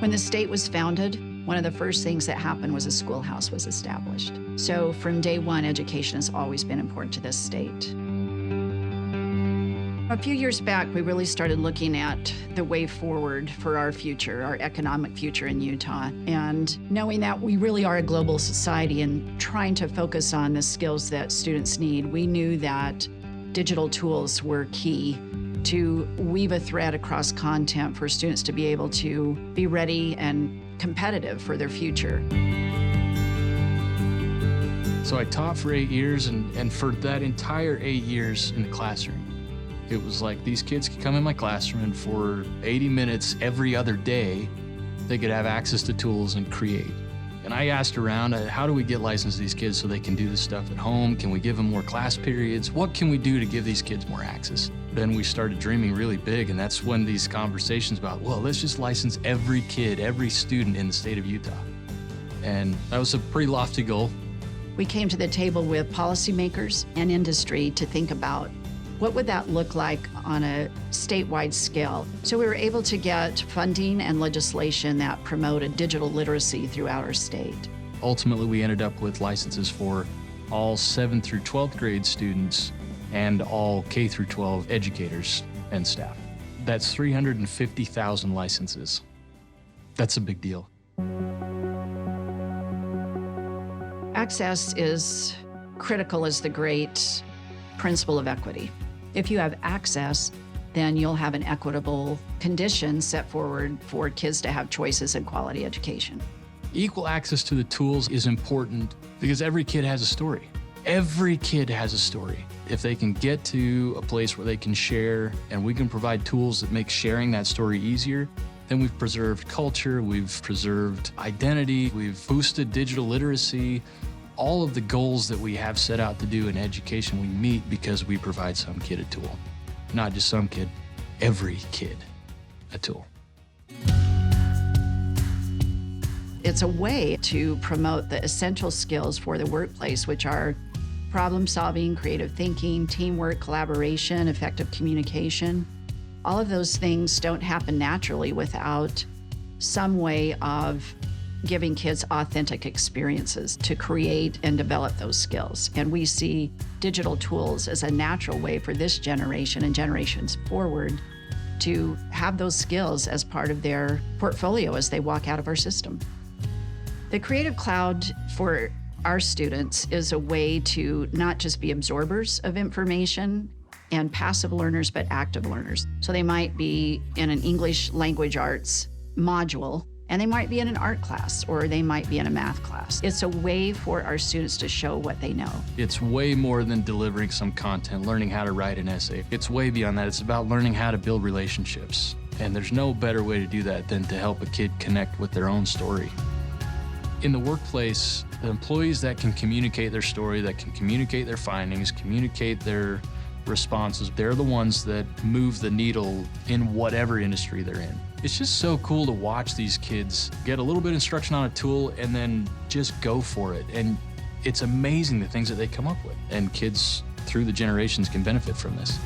When the state was founded, one of the first things that happened was a schoolhouse was established. So from day one, education has always been important to this state. A few years back, we really started looking at the way forward for our future, our economic future in Utah. And knowing that we really are a global society and trying to focus on the skills that students need, we knew that digital tools were key to weave a thread across content for students to be able to be ready and competitive for their future. So I taught for 8 years, and for that entire 8 years in the classroom, it was like these kids could come in my classroom and for 80 minutes every other day, they could have access to tools and create. And I asked around, how do we get licensed to these kids so they can do this stuff at home? Can we give them more class periods? What can we do to give these kids more access? Then we started dreaming really big, and that's when these conversations about, well, let's just license every kid, every student in the state of Utah. And that was a pretty lofty goal. We came to the table with policymakers and industry to think about what would that look like on a statewide scale. So we were able to get funding and legislation that promoted digital literacy throughout our state. Ultimately, we ended up with licenses for all 7th through 12th grade students and all K through 12 educators and staff. That's 350,000 licenses. That's a big deal. Access is critical as the great principle of equity. If you have access, then you'll have an equitable condition set forward for kids to have choices and quality education. Equal access to the tools is important because every kid has a story. Every kid has a story. If they can get to a place where they can share and we can provide tools that make sharing that story easier, then we've preserved culture, we've preserved identity, we've boosted digital literacy. All of the goals that we have set out to do in education, we meet because we provide some kid a tool. Not just some kid, every kid a tool. It's a way to promote the essential skills for the workplace, which are problem solving, creative thinking, teamwork, collaboration, effective communication. All of those things don't happen naturally without some way of giving kids authentic experiences to create and develop those skills. And we see digital tools as a natural way for this generation and generations forward to have those skills as part of their portfolio as they walk out of our system. The Creative Cloud for our students is a way to not just be absorbers of information and passive learners, but active learners. So they might be in an English language arts module, and they might be in an art class, or they might be in a math class. It's a way for our students to show what they know. It's way more than delivering some content, learning how to write an essay. It's way beyond that. It's about learning how to build relationships. And there's no better way to do that than to help a kid connect with their own story. In the workplace, the employees that can communicate their story, that can communicate their findings, communicate their responses, they're the ones that move the needle in whatever industry they're in. It's just so cool to watch these kids get a little bit of instruction on a tool and then just go for it. And it's amazing the things that they come up with. And kids through the generations can benefit from this.